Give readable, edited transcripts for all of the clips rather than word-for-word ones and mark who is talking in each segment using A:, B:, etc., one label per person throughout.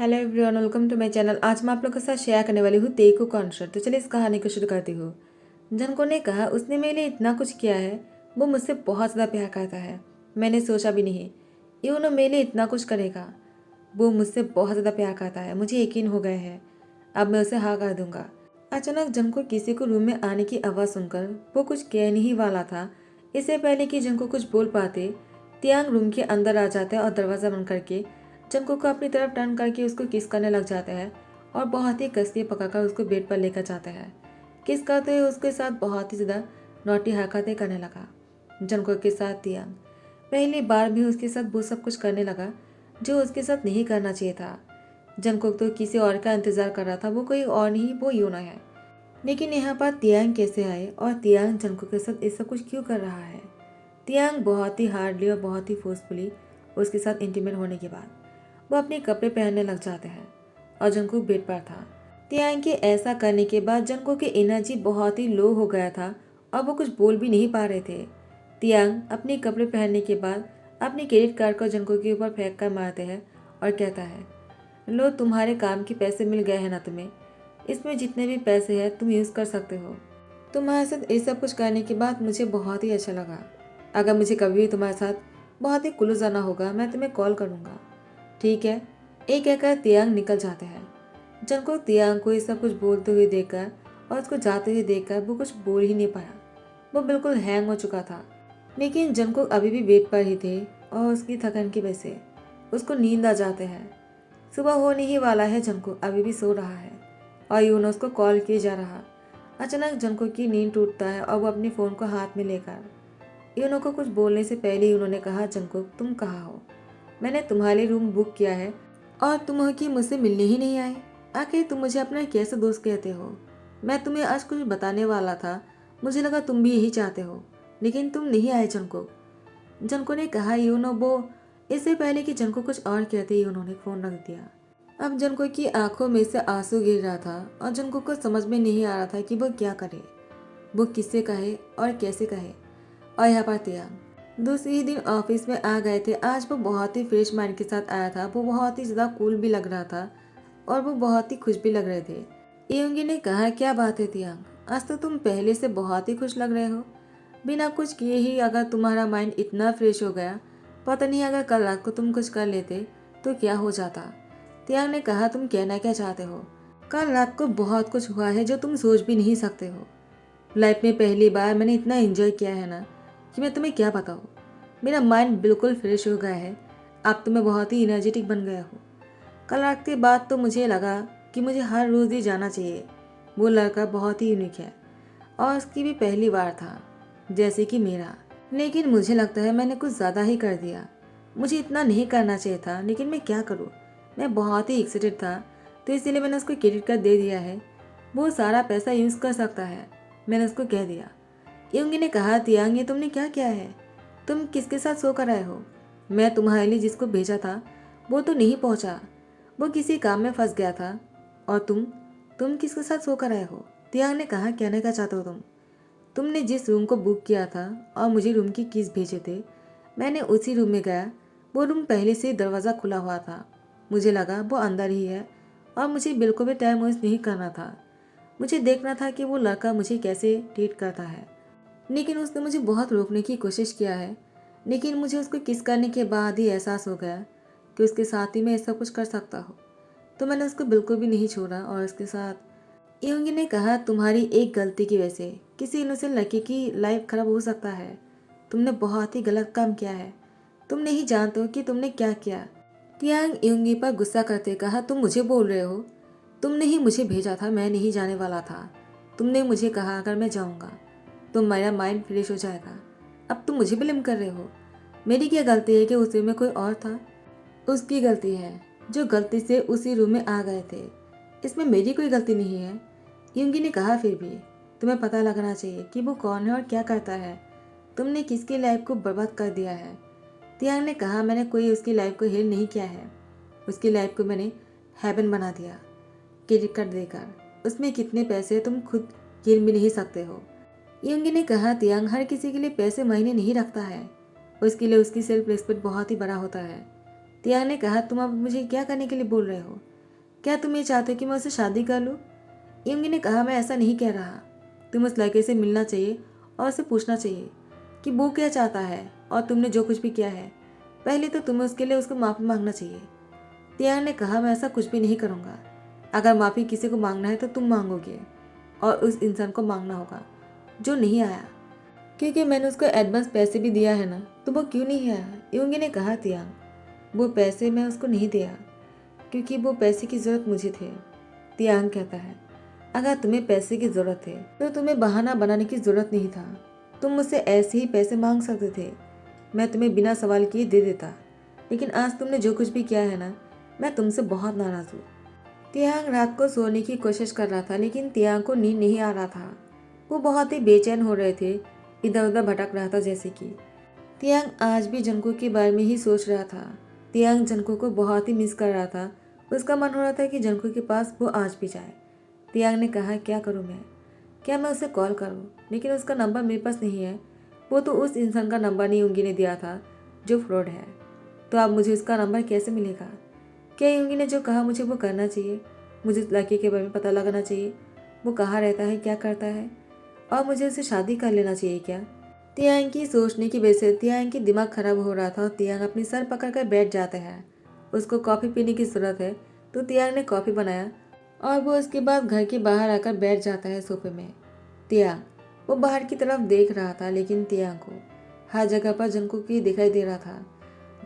A: Hello everyone, welcome to my channel. आज मैं आप लोगों के साथ शेयर करने वाली हूँ तेकू कॉन्सर्ट। तो चलिए इस कहानी को शुरू करती हूँ। जनको ने कहा, उसने मेरे लिए इतना कुछ किया है, वो मुझसे बहुत ज़्यादा प्यार करता है। मैंने सोचा भी नहीं ये उन्होंने मेरे लिए इतना कुछ करेगा। वो मुझसे बहुत ज़्यादा प्यार करता है, मुझे यकीन हो गया है। अब मैं उसे हाँ कर दूंगा। अचानक जनको किसी को रूम में आने की आवाज़ सुनकर वो कुछ कहने ही वाला था। इससे पहले कि जनको कुछ बोल पाते, तियांग रूम के अंदर आ जाता है और दरवाज़ा बंद करके जंको को अपनी तरफ टर्न करके उसको किस करने लग जाता है और बहुत ही कस के पकड़कर उसको बेड पर लेकर जाता है। किस करते हुए उसके साथ बहुत ही ज़्यादा नौटी हरकतें करने लगा। जंको के साथ तियांग पहली बार भी उसके साथ वो सब कुछ करने लगा जो उसके साथ नहीं करना चाहिए था। जंको तो किसी और का इंतजार कर रहा था, वो कोई और नहीं, वो यूना है। लेकिन यहाँ पर तियांग कैसे आए और तियांग जंको के साथ ऐसा कुछ क्यों कर रहा है? तियांग बहुत ही हार्डली और बहुत ही फोर्सफुली उसके साथ इंटीमेट होने के बाद वो अपने कपड़े पहनने लग जाते हैं और जंकुक बेड पर था। तियांग के ऐसा करने के बाद जंकुक की एनर्जी बहुत ही लो हो गया था और वो कुछ बोल भी नहीं पा रहे थे। तियांग अपने कपड़े पहनने के बाद अपनी क्रेडिट कार्ड को जंकुक के ऊपर फेंक कर मारते हैं और कहता है, लो, तुम्हारे काम के पैसे मिल गए हैं ना तुम्हें। इसमें जितने भी पैसे हैं तुम यूज़ कर सकते हो। तुम्हारे साथ ये सब कुछ करने के बाद मुझे बहुत ही अच्छा लगा। अगर मुझे कभी भी तुम्हारे साथ बहुत ही क्लोज आना होगा मैं तुम्हें कॉल करूँगा, ठीक है? एक कहकर तियांग निकल जाते हैं। जंको तियांग को ये सब कुछ बोलते हुए देखकर और उसको जाते हुए देखकर वो कुछ बोल ही नहीं पाया। वो बिल्कुल हैंग हो चुका था। लेकिन जंको अभी भी बेड पर ही थे और उसकी थकन की वजह से उसको नींद आ जाते हैं। सुबह होने ही वाला है, जंको अभी भी सो रहा है और यूनो उसको कॉल किए जा रहा। अचानक जंको की नींद टूटता है और वो अपने फ़ोन को हाथ में लेकर यूनो को कुछ बोलने से पहले ही उन्होंने कहा, जंको तुम कहाँ हो? मैंने तुम्हारे रूम बुक किया है और तुम हो कि मुझसे मिलने ही नहीं आए। आखिर तुम मुझे अपना कैसे दोस्त कहते हो? मैं तुम्हें आज कुछ बताने वाला था, मुझे लगा तुम भी यही चाहते हो, लेकिन तुम नहीं आए। जंको जंको ने कहा, यूनो वो। इससे पहले कि जंको कुछ और कहते ही उन्होंने फोन रख दिया। अब जंको की आंखों में से आंसू गिर रहा था और जंको को समझ में नहीं आ रहा था कि वो क्या करे, वो किससे कहे और कैसे कहे। और यहाँ पर तियांग दूसरे ही दिन ऑफिस में आ गए थे। आज वो बहुत ही फ्रेश माइंड के साथ आया था। वो बहुत ही ज़्यादा कूल भी लग रहा था और वो बहुत ही खुश भी लग रहे थे। इयोंगी ने कहा, क्या बात है तियांग, आज तो तुम पहले से बहुत ही खुश लग रहे हो। बिना कुछ किए ही अगर तुम्हारा माइंड इतना फ्रेश हो गया, पता नहीं अगर कल रात को तुम कुछ कर लेते तो क्या हो जाता। तियांग ने कहा, तुम कहना क्या चाहते हो? कल रात को बहुत कुछ हुआ है जो तुम सोच भी नहीं सकते हो। लाइफ में पहली बार मैंने इतना एंजॉय किया है ना कि मैं तुम्हें क्या बताऊँ। मेरा माइंड बिल्कुल फ्रेश हो गया है। अब तो मैं बहुत ही एनर्जेटिक बन गया हूँ। कल रात के बाद तो मुझे लगा कि मुझे हर रोज़ ही जाना चाहिए। वो लड़का बहुत ही यूनिक है और उसकी भी पहली बार था जैसे कि मेरा। लेकिन मुझे लगता है मैंने कुछ ज़्यादा ही कर दिया। मुझे इतना नहीं करना चाहिए था, लेकिन मैं क्या करूँ। मैं बहुत ही एक्साइटेड था तो इसीलिए मैंने उसको क्रेडिट कार्ड दे दिया है। वो सारा पैसा यूज़ कर सकता है, मैंने उसको कह दिया। योंगी ने कहा, तियांग ये तुमने क्या किया है? तुम किसके साथ सो कर आए हो? मैं तुम्हारे लिए जिसको भेजा था वो तो नहीं पहुंचा, वो किसी काम में फंस गया था। और तुम किसके साथ सो कर आए हो? तियांग ने कहा, कहने का चाहते हो तुमने जिस रूम को बुक किया था और मुझे रूम की कीज भेजे थे, मैंने उसी रूम में गया। वो रूम पहले से दरवाज़ा खुला हुआ था। मुझे लगा वो अंदर ही है और मुझे बिल्कुल भी टाइम वेस्ट नहीं करना था। मुझे देखना था कि वो लड़का मुझे कैसे ट्रीट करता है। लेकिन उसने मुझे बहुत रोकने की कोशिश किया है। लेकिन मुझे उसको किस करने के बाद ही एहसास हो गया कि उसके साथ ही मैं ऐसा कुछ कर सकता हूँ। तो मैंने उसको बिल्कुल भी नहीं छोड़ा और उसके साथ योंगी ने कहा, तुम्हारी एक गलती की वजह से किसी इनोसेंट लड़की की लाइफ खराब हो सकता है। तुमने बहुत ही गलत काम किया है। तुम नहीं जानते हो कि तुमने क्या किया। तियांग योंगी पर गुस्सा करते कहा, तुम मुझे बोल रहे हो? तुमने ही मुझे भेजा था, मैं नहीं जाने वाला था। तुमने मुझे कहा अगर मैं जाऊँगा तो मेरा माइंड फ्रेश हो जाएगा। अब तुम मुझे ब्लेम कर रहे हो। मेरी क्या गलती है कि उस रूम में कोई और था? उसकी गलती है जो गलती से उसी रूम में आ गए थे। इसमें मेरी कोई गलती नहीं है। युंगी ने कहा, फिर भी तुम्हें पता लगना चाहिए कि वो कौन है और क्या करता है। तुमने किसकी लाइफ को बर्बाद कर दिया है। तियांग ने कहा, मैंने कोई उसकी लाइफ को हेल नहीं किया है। उसकी लाइफ को मैंने हेवन बना दिया क्रेडिट कार्ड देकर। उसमें कितने पैसे तुम खुद गिन भी नहीं सकते हो। योंगी ने कहा, तियांग हर किसी के लिए पैसे मायने नहीं रखता है, उसके लिए उसकी सेल्फ रिस्पेक्ट बहुत ही बड़ा होता है। तियांग ने कहा, तुम अब मुझे क्या करने के लिए बोल रहे हो? क्या तुम ये चाहते हो कि मैं उससे शादी कर लूँ? युंगी ने कहा, मैं ऐसा नहीं कह रहा। तुम उस लड़के से मिलना चाहिए और उसे पूछना चाहिए कि वो क्या चाहता है और तुमने जो कुछ भी किया है। पहले तो तुम्हें उसके लिए उसको माफ़ी मांगना चाहिए। तियांग ने कहा, मैं ऐसा कुछ भी नहीं करूँगा। अगर माफ़ी किसी को मांगना है तो तुम मांगोगे और उस इंसान को मांगना होगा जो नहीं आया, क्योंकि मैंने उसको एडवांस पैसे भी दिया है ना, तो वो क्यों नहीं आया? युंगी ने कहा, तियांग, वो पैसे मैं उसको नहीं दिया क्योंकि वो पैसे की ज़रूरत मुझे थे। तियांग कहता है, अगर तुम्हें पैसे की ज़रूरत है तो तुम्हें बहाना बनाने की ज़रूरत नहीं था। तुम मुझसे ऐसे ही पैसे मांग सकते थे, मैं तुम्हें बिना सवाल किए दे देता। लेकिन आज तुमने जो कुछ भी किया है ना, मैं तुमसे बहुत नाराज़ हूँ। तियांग रात को सोने की कोशिश कर रहा था, लेकिन तियांग को नींद नहीं आ रहा था। वो बहुत ही बेचैन हो रहे थे, इधर उधर भटक रहा था। जैसे कि तियांग आज भी जंको के बारे में ही सोच रहा था। तियांग जंको को बहुत ही मिस कर रहा था। उसका मन हो रहा था कि जंको के पास वो आज भी जाए। तियांग ने कहा, क्या करूँ मैं? क्या मैं उसे कॉल करूँ? लेकिन उसका नंबर मेरे पास नहीं है। वो तो उस इंसान का नंबर नहीं युंगी ने दिया था जो फ्रॉड है। तो अब मुझे उसका नंबर कैसे मिलेगा? क्या युंगी ने जो कहा मुझे वो करना चाहिए? मुझे उस लड़के के बारे में पता लगाना चाहिए, वो कहाँ रहता है, क्या करता है, और मुझे उससे शादी कर लेना चाहिए क्या? तियांग की सोचने की वजह से तियांग की दिमाग खराब हो रहा था और तियांग अपनी सर पकड़ कर बैठ जाता है। उसको कॉफ़ी पीने की ज़रूरत है, तो तियांग ने कॉफ़ी बनाया और वो उसके बाद घर के बाहर आकर बैठ जाता है सोफे में। तियांग वो बाहर की तरफ देख रहा था, लेकिन तियांग को हर जगह पर जंको की दिखाई दे रहा था।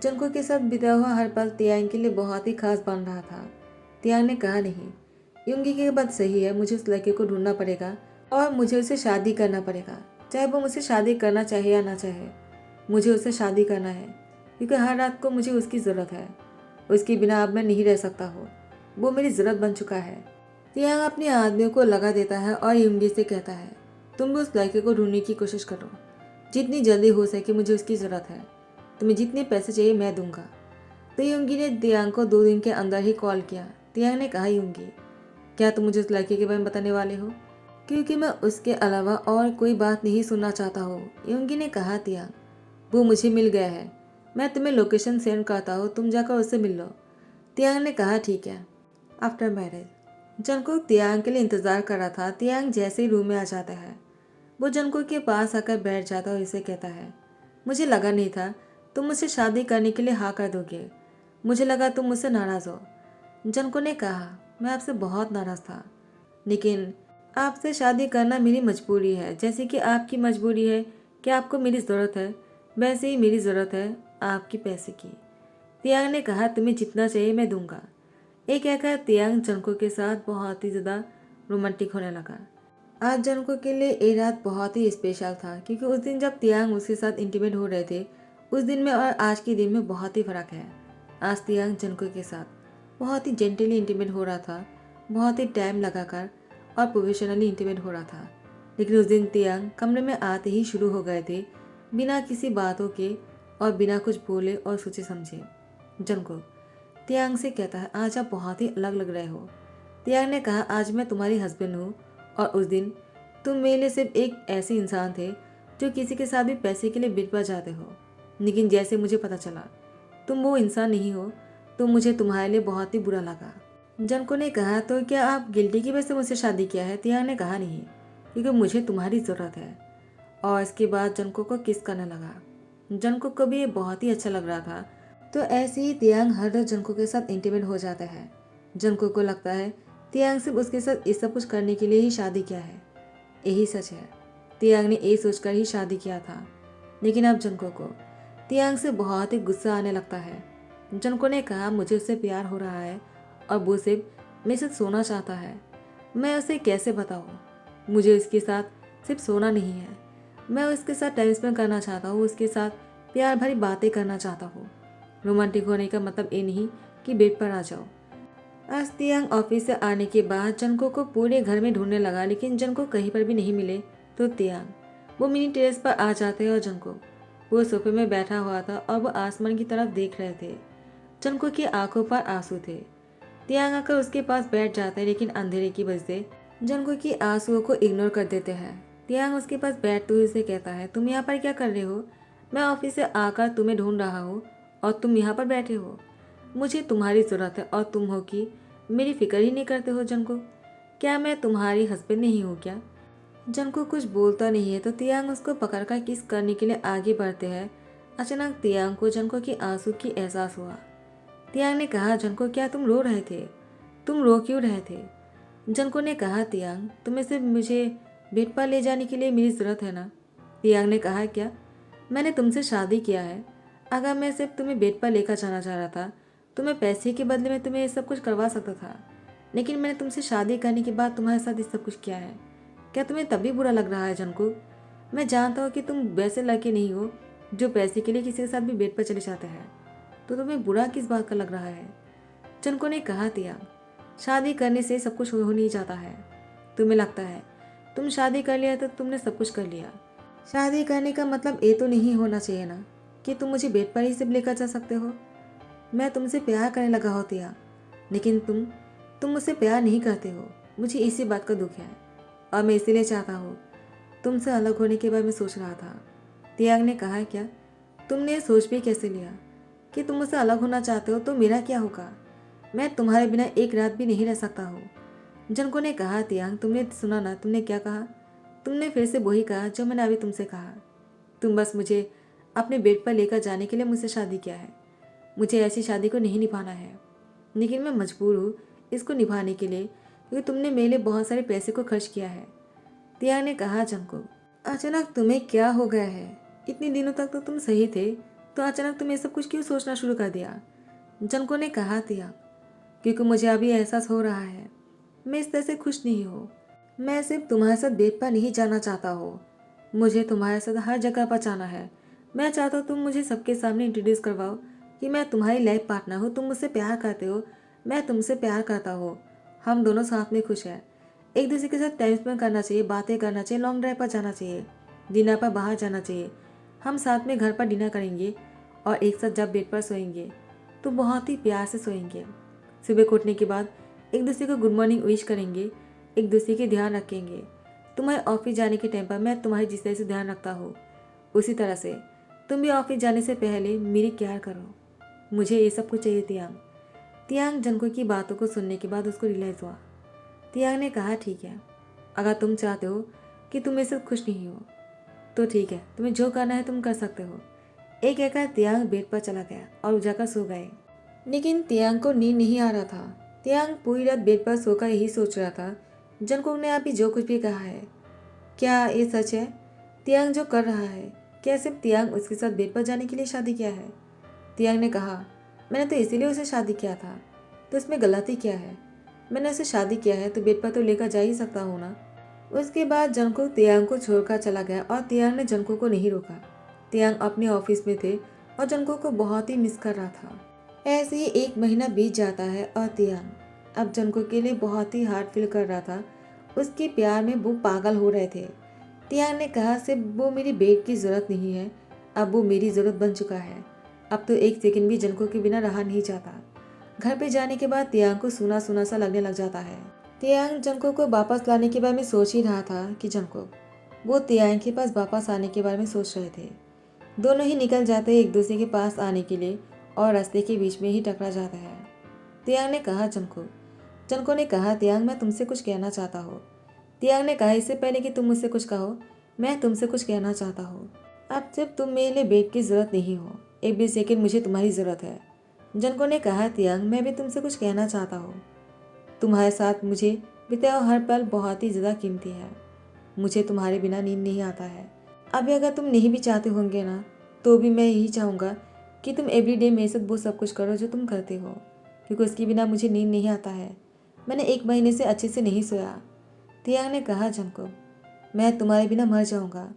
A: जंको के साथ बिता हुआ हर पल तियांग के लिए बहुत ही खास बन रहा था। तियांग ने कहा, नहीं, युंगी की बात सही है, मुझे उस लड़के को ढूंढना पड़ेगा और मुझे उससे शादी करना पड़ेगा, चाहे वो मुझसे शादी करना चाहे या ना चाहे। मुझे उससे शादी करना है क्योंकि हर रात को मुझे उसकी ज़रूरत है। उसके बिना अब मैं नहीं रह सकता हूँ, वो मेरी ज़रूरत बन चुका है। तियांग अपने आदमियों को लगा देता है और युंगी से कहता है, तुम भी उस लड़के को ढूंढने की कोशिश करो, जितनी जल्दी हो सके मुझे उसकी ज़रूरत है। तुम्हें जितने पैसे चाहिए मैं दूंगा। तो युंगी ने तियांग को 2 दिन के अंदर ही कॉल किया। तियांग ने कहा, युंगी, क्या तुम मुझे उस लड़के के बारे में बताने वाले हो? क्योंकि मैं उसके अलावा और कोई बात नहीं सुनना चाहता हूँ। युंगी ने कहा, तियांग, वो मुझे मिल गया है, मैं तुम्हें लोकेशन सेंड करता हूँ, तुम जाकर उससे मिल लो। तियांग ने कहा, ठीक है। आफ्टर मैरिज जंको तियांग के लिए इंतजार कर रहा था। तियांग जैसे ही रूम में आ जाता है, वो जंको के पास आकर बैठ जाता और इसे कहता है, मुझे लगा नहीं था तुम मुझसे शादी करने के लिए हाँ कर दोगे। मुझे लगा तुम मुझसे नाराज़ हो। जंको ने कहा, मैं आपसे बहुत नाराज़ था, लेकिन आपसे शादी करना मेरी मजबूरी है। जैसे कि आपकी मजबूरी है कि आपको मेरी ज़रूरत है, वैसे ही मेरी ज़रूरत है आपकी पैसे की। तियांग ने कहा, तुम्हें जितना चाहिए मैं दूंगा। ये कहकर तियांग जंको के साथ बहुत ही ज़्यादा रोमांटिक होने लगा। आज जंको के लिए ये रात बहुत ही स्पेशल था, क्योंकि उस दिन जब तियांग उसके साथ इंटीमेट हो रहे थे, उस दिन में और आज के दिन में बहुत ही फ़र्क है। आज तियांग जंको के साथ बहुत ही जेंटली इंटीमेट हो रहा था, बहुत ही टाइम लगाकर और प्रोफेशनली इंटीमेट हो रहा था। लेकिन उस दिन तियांग कमरे में आते ही शुरू हो गए थे, बिना किसी बातों के और बिना कुछ बोले और सोचे समझे। जंको तियांग से कहता है, आज आप बहुत ही अलग लग रहे हो। तियांग ने कहा, आज मैं तुम्हारी हस्बैंड हूँ और उस दिन तुम मेरे लिए सिर्फ एक ऐसे इंसान थे जो किसी के साथ भी पैसे के लिए बिट पर जाते हो। लेकिन जैसे मुझे पता चला तुम वो इंसान नहीं हो, तो मुझे तुम्हारे लिए बहुत ही बुरा लगा। जंको ने कहा, तो क्या आप गिल्टी की वजह से मुझसे शादी किया है? तियांग ने कहा, नहीं, क्योंकि मुझे तुम्हारी ज़रूरत है। और इसके बाद जंको को किस करने लगा। जंको को भी ये बहुत ही अच्छा लग रहा था। तो ऐसे ही तियांग हर रोज जंको के साथ इंटीमेट हो जाता है। जंको को लगता है तियांग सिर्फ उसके साथ ये सब कुछ करने के लिए ही शादी किया है। यही सच है, तियांग ने ये सोचकर ही शादी किया था। लेकिन अब जंको को तियांग से बहुत ही गुस्सा आने लगता है। जंको ने कहा, मुझे उससे प्यार हो रहा है और वो सिर्फ मेरे साथ सोना चाहता है। मैं उसे कैसे बताऊँ? मुझे उसके साथ सिर्फ सोना नहीं है, मैं उसके साथ टाइम स्पेंड करना चाहता हूँ, उसके साथ प्यार भरी बातें करना चाहता हूँ। रोमांटिक होने का मतलब ये नहीं कि बेड पर आ जाओ। आज तियांग ऑफिस से आने के बाद जंको को पूरे घर में ढूंढने लगा, लेकिन जंको कहीं पर भी नहीं मिले। तो तियांग वो मिनी टेरेस पर आ जाते हैं और जंको वो सोफे में बैठा हुआ था और वो आसमान की तरफ देख रहे थे। जंको की आंखों पर आंसू थे। तियांग आकर उसके पास बैठ जाते हैं, लेकिन अंधेरे की वजह से जंको की आंसुओं को इग्नोर कर देते हैं। तियांग उसके पास बैठते हुए उसे कहता है, तुम यहाँ पर क्या कर रहे हो? मैं ऑफिस से आकर तुम्हें ढूंढ रहा हूँ और तुम यहाँ पर बैठे हो। मुझे तुम्हारी ज़रूरत है और तुम हो कि मेरी फिक्र ही नहीं करते हो जनको। क्या मैं तुम्हारी हस्बैंड नहीं हूँ क्या? जनको कुछ बोलता नहीं है तो तियांग उसको पकड़कर किस करने के लिए आगे बढ़ते हैं। अचानक तियांग को जनको की आंसू की एहसास हुआ। तियांग ने कहा, जनको क्या तुम रो रहे थे? तुम रो क्यों रहे थे? जनको ने कहा, तियांग तुम्हें सिर्फ मुझे बेड पर ले जाने के लिए मेरी ज़रूरत है ना? तियांग ने कहा, क्या? मैंने तुमसे शादी किया है। अगर मैं सिर्फ तुम्हें बेड पर लेकर जाना चाह रहा था तो मैं पैसे के बदले में तुम्हें ये सब कुछ करवा सकता था, लेकिन मैंने तुमसे शादी करने के बाद तुम्हारे साथ ये सब कुछ किया है। क्या तुम्हें तब भी बुरा लग रहा है जनको? मैं जानता हूँ कि तुम वैसे लड़के नहीं हो जो पैसे के लिए किसी के साथ भी बेड पर चले जाते हैं, तो तुम्हें बुरा किस बात का लग रहा है? जनको ने कहा, तियांग शादी करने से सब कुछ हो नहीं जाता है। तुम्हें लगता है तुम शादी कर लिया तो तुमने सब कुछ कर लिया। शादी करने का मतलब ये तो नहीं होना चाहिए ना कि तुम मुझे बेड पर ही सिर्फ लेकर जा सकते हो। मैं तुमसे प्यार करने लगा हो तियांग, लेकिन तुम मुझसे प्यार नहीं करते हो। मुझे इसी बात का दुख है और मैं इसीलिए चाहता हूँ। तुमसे अलग होने के बारे में सोच रहा था। तियांग ने कहा, क्या? तुमने ये सोच भी कैसे लिया कि तुम मुझसे अलग होना चाहते हो? तो मेरा क्या होगा? मैं तुम्हारे बिना एक रात भी नहीं रह सकता हूँ। जनको ने कहा, तियांग तुमने सुना ना, तुमने क्या कहा? तुमने फिर से वही कहा जो मैंने अभी तुमसे कहा। तुम बस मुझे अपने बेड पर लेकर जाने के लिए मुझसे शादी किया है। मुझे ऐसी शादी को नहीं निभाना है, लेकिन मैं मजबूर हूँ इसको निभाने के लिए, क्योंकि तुमने मेरे लिए बहुत सारे पैसे को खर्च किया है। तियांग ने कहा, जनको अचानक तुम्हें क्या हो गया है? इतने दिनों तक तो तुम सही थे, तो अचानक तुम ये सब कुछ क्यों सोचना शुरू कर दिया? जनको ने कहा, तियांग क्योंकि मुझे अभी एहसास हो रहा है मैं इस तरह से खुश नहीं हूँ। मैं सिर्फ तुम्हारे साथ बेड पर नहीं जाना चाहता हूँ, मुझे तुम्हारे साथ हर जगह पर जाना है। मैं चाहता हूँ तुम मुझे सबके सामने इंट्रोड्यूस करवाओ कि मैं तुम्हारी लाइफ पार्टनर हूँ। तुम मुझसे प्यार करते हो, मैं तुमसे प्यार करता हूँ। हम दोनों साथ में खुश हैं। एक दूसरे के साथ टाइम स्पेंड करना चाहिए, बातें करना चाहिए, लॉन्ग ड्राइव पर जाना चाहिए, डिनर पर बाहर जाना चाहिए। हम साथ में घर पर डिनर करेंगे और एक साथ जब बेड पर सोएंगे तो बहुत ही प्यार से सोएंगे। सुबह को उठने के बाद एक दूसरे को गुड मॉर्निंग विश करेंगे, एक दूसरे के ध्यान रखेंगे। तुम्हारे ऑफिस जाने के टाइम पर मैं तुम्हारी जिस तरह से ध्यान रखता हूँ, उसी तरह से तुम भी ऑफिस जाने से पहले मेरी केयर करो। मुझे ये सब कुछ चाहिए तियांग। तियांग जनको की बातों को सुनने के बाद उसको रियलाइज़ हुआ। तियांग ने कहा, ठीक है, अगर तुम चाहते हो कि तुम मेरे साथ खुश नहीं हो तो ठीक है, तुम्हें जो करना है तुम कर सकते हो। एक कहकर तियांग बेड पर चला गया और जाकर सो गए। लेकिन तियांग को नींद नहीं आ रहा था। तियांग पूरी रात बेड पर सोकर यही सोच रहा था, जंगकुक ने अभी जो कुछ भी कहा है, क्या ये सच है? तियांग जो कर रहा है, क्या सिर्फ तियांग उसके साथ बेड पर जाने के लिए शादी किया है? तियांग ने कहा, मैंने तो इसीलिए उसे शादी किया था, तो इसमें गलती क्या है? मैंने उसे शादी किया है तो बेड पर तो लेकर जा ही सकता हूँ ना। उसके बाद जंगकुक तियांग को छोड़कर चला गया और तियांग ने जंगकुक को नहीं रोका। तियांग अपने ऑफिस में थे और जंगकुक को बहुत ही मिस कर रहा था। ऐसे ही एक महीना बीत जाता है और तियांग अब जंगकुक के लिए बहुत ही हार्ड फील कर रहा था। उसके प्यार में वो पागल हो रहे थे। तियांग ने कहा, सिर्फ वो मेरी बेड की ज़रूरत नहीं है, अब वो मेरी ज़रूरत बन चुका है। अब तो एक सेकंड भी जंगकुक के बिना रहा नहीं जाता। घर पे जाने के बाद तियांग को सूना सूना सा लगने लग जाता है। तियांग जंगकुक को वापस लाने के बारे में सोच ही रहा था कि जंगकुक वो तियांग के पास वापस आने के बारे में सोच रहे थे। दोनों ही निकल जाते हैं एक दूसरे के पास आने के लिए और रास्ते के बीच में ही टकरा जाता है। तियांग ने कहा, जंको ने कहा, तियांग मैं तुमसे कुछ कहना चाहता हूँ। तियांग ने कहा, इससे पहले कि तुम मुझसे कुछ कहो मैं तुमसे कुछ कहना चाहता हूँ। अब जब तुम मेरे लिए बेड की ज़रूरत नहीं हो, एक भी सेकेंड मुझे तुम्हारी ज़रूरत है। जंको ने कहा, तियांग मैं भी तुमसे कुछ कहना चाहता हूँ। तुम्हारे साथ मुझे बिताया हर पल बहुत ही ज़्यादा कीमती है। मुझे तुम्हारे बिना नींद नहीं आता है। अभी अगर तुम नहीं भी चाहते होंगे ना, तो भी मैं यही चाहूँगा कि तुम एवरीडे मेरे साथ वो सब कुछ करो जो तुम करते हो, क्योंकि उसके बिना मुझे नींद नहीं आता है। मैंने एक महीने से अच्छे से नहीं सोया। तियांग ने कहा, जंकुक मैं तुम्हारे बिना मर जाऊँगा।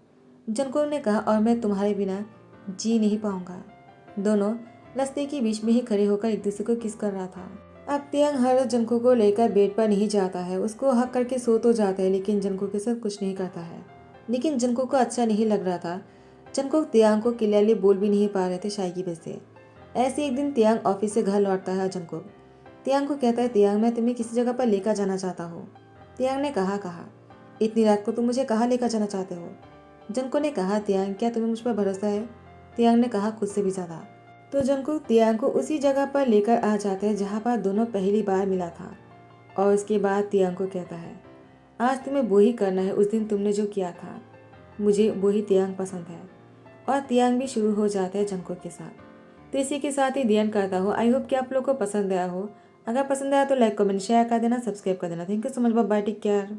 A: जंकुक ने कहा, और मैं तुम्हारे बिना जी नहीं पाऊँगा। दोनों रास्ते के बीच में ही खड़े होकर एक दूसरे को किस कर रहा था। अब तियांग हर रोज जंकुक को लेकर बेड पर नहीं जाता है, उसको हक करके सो तो जाता है, लेकिन जंकुक के साथ कुछ नहीं करता है। लेकिन जंकुक को अच्छा नहीं लग रहा था। जंकुक तियांग को क्लियरली बोल भी नहीं पा रहे थे शाय की वजह से। ऐसे एक दिन तियांग ऑफिस से घर लौटता है। जंकुक तियांग को कहता है, तियांग मैं तुम्हें किसी जगह पर लेकर जाना चाहता हूँ। तियांग ने कहा, इतनी रात को तुम मुझे कहाँ लेकर जाना चाहते हो? जंकुक ने कहा, तियांग क्या तुम्हें मुझ पर भरोसा है? तियांग ने कहा, खुद से भी ज़्यादा। तो जंगकुक तियांग को उसी जगह पर लेकर आ जाता है जहाँ पर दोनों पहली बार मिला था और उसके बाद तियांग को कहता है, आज तुम्हें वो ही करना है उस दिन तुमने जो किया था, मुझे वही तियांग पसंद है। और तियांग भी शुरू हो जाता है जंगकुक के साथ। तो इसी के साथ ही दी एंड करता हो। आई होप कि आप लोग को पसंद आया हो। अगर पसंद आया तो लाइक कमेंट शेयर कर देना, सब्सक्राइब कर देना। Thank you so much, bye bye, take care.